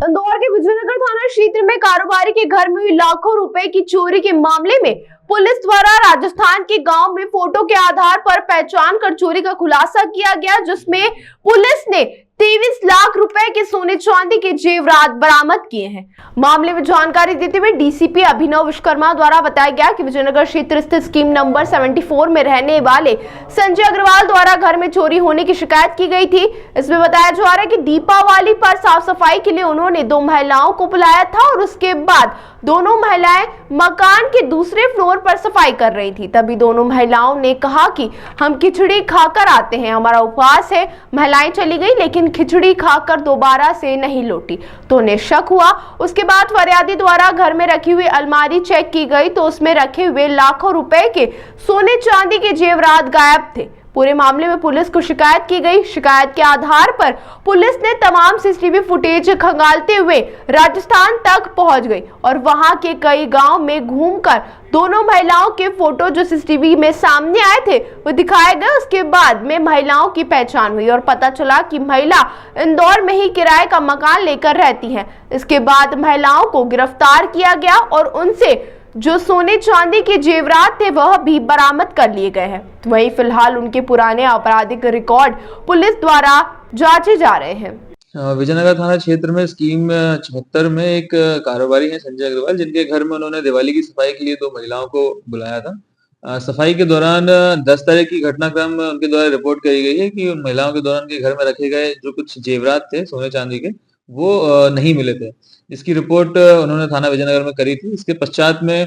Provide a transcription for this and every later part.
इंदौर के विजयनगर थाना क्षेत्र में कारोबारी के घर में हुई लाखों रुपए की चोरी के मामले में पुलिस द्वारा राजस्थान के गांव में फोटो के आधार पर पहचान कर चोरी का खुलासा किया गया, जिसमें पुलिस ने 23 लाख रुपए के सोने चांदी के जेवरात बरामद किए हैं। मामले में जानकारी देते हुए डीसीपी अभिनव विश्वकर्मा द्वारा बताया गया कि विजयनगर क्षेत्र स्थित स्कीम नंबर 74 में रहने वाले संजय अग्रवाल द्वारा घर में चोरी होने की शिकायत की गई थी। इसमें बताया जा रहा है कि दीपावली पर साफ सफाई के लिए उन्होंने 2 महिलाओं को बुलाया था और उसके बाद दोनों महिलाएं मकान के दूसरे फ्लोर पर सफाई कर रही थी। तभी दोनों महिलाओं ने कहा कि हम खिचड़ी खाकर आते हैं, हमारा उपवास है। महिलाएं चली गई लेकिन खिचड़ी खाकर दोबारा से नहीं लौटी तो उन्हें शक हुआ। उसके बाद फरियादी द्वारा घर में रखी हुई अलमारी चेक की गई तो उसमें रखे हुए लाखों रुपए के सोने चांदी के जेवरात गायब थे। पूरे मामले में पुलिस को शिकायत की गई। शिकायत के आधार पर पुलिस ने तमाम सीसीटीवी फुटेज खंगालते हुए राजस्थान तक पहुंच गई और वहां के कई गांव में घूमकर दोनों महिलाओं के फोटो जो सीसीटीवी में सामने आए थे वो दिखाए गए। उसके बाद में महिलाओं की पहचान हुई और पता चला कि महिला इंदौर में ही किराए का मकान लेकर रहती है। इसके बाद महिलाओं को गिरफ्तार किया गया और उनसे जो सोने चांदी के जेवरात थे वह भी बरामद कर लिए गए हैं। वहीं फिलहाल उनके पुराने आपराधिक रिकॉर्ड पुलिस द्वारा जांचे जा रहे हैं। विजयनगर थाना क्षेत्र में स्कीम 76 में एक कारोबारी हैं संजय अग्रवाल, जिनके घर में उन्होंने दिवाली की सफाई के लिए 2 महिलाओं को बुलाया था। सफाई के दौरान 10 तारीख की घटनाक्रम उनके द्वारा रिपोर्ट करी गई है कि उन महिलाओं के दौरान के घर में रखे गए जो कुछ जेवरात थे सोने चांदी के वो नहीं मिले थे। इसकी रिपोर्ट उन्होंने थाना विजयनगर में करी थी। इसके पश्चात में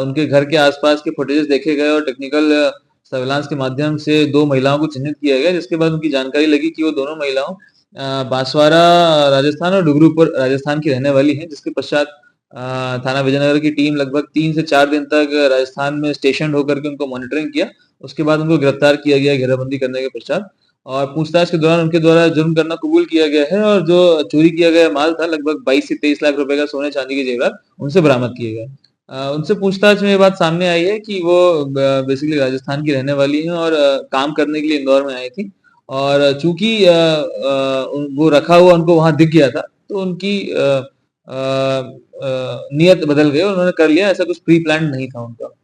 उनके घर के आसपास के फुटेजेस देखे गए और टेक्निकल सर्विलांस के माध्यम से 2 महिलाओं को चिन्हित किया गया, जिसके बाद उनकी जानकारी लगी कि वो दोनों महिलाओं बांसवाड़ा राजस्थान और डुगरूपुर राजस्थान की रहने वाली हैं। जिसके पश्चात थाना विजयनगर की टीम लगभग 3 से 4 दिन तक राजस्थान में स्टेशन होकर के उनको मॉनिटरिंग किया। उसके बाद उनको गिरफ्तार किया गया घेराबंदी करने के पश्चात, और पूछताछ के दौरान उनके द्वारा जुर्म करना कबूल किया गया है और जो चोरी किया गया माल था लगभग 22 से 23 लाख रुपए का सोने चांदी के जेवरात उनसे बरामद किए गए। उनसे पूछताछ में ये बात सामने आई है कि वो बेसिकली राजस्थान की रहने वाली हैं और काम करने के लिए इंदौर में आई थी, और चूंकि वो रखा हुआ उनको वहां दिख गया था तो उनकी नियत बदल गई, उन्होंने कर लिया। ऐसा कुछ प्री प्लान नहीं था उनका।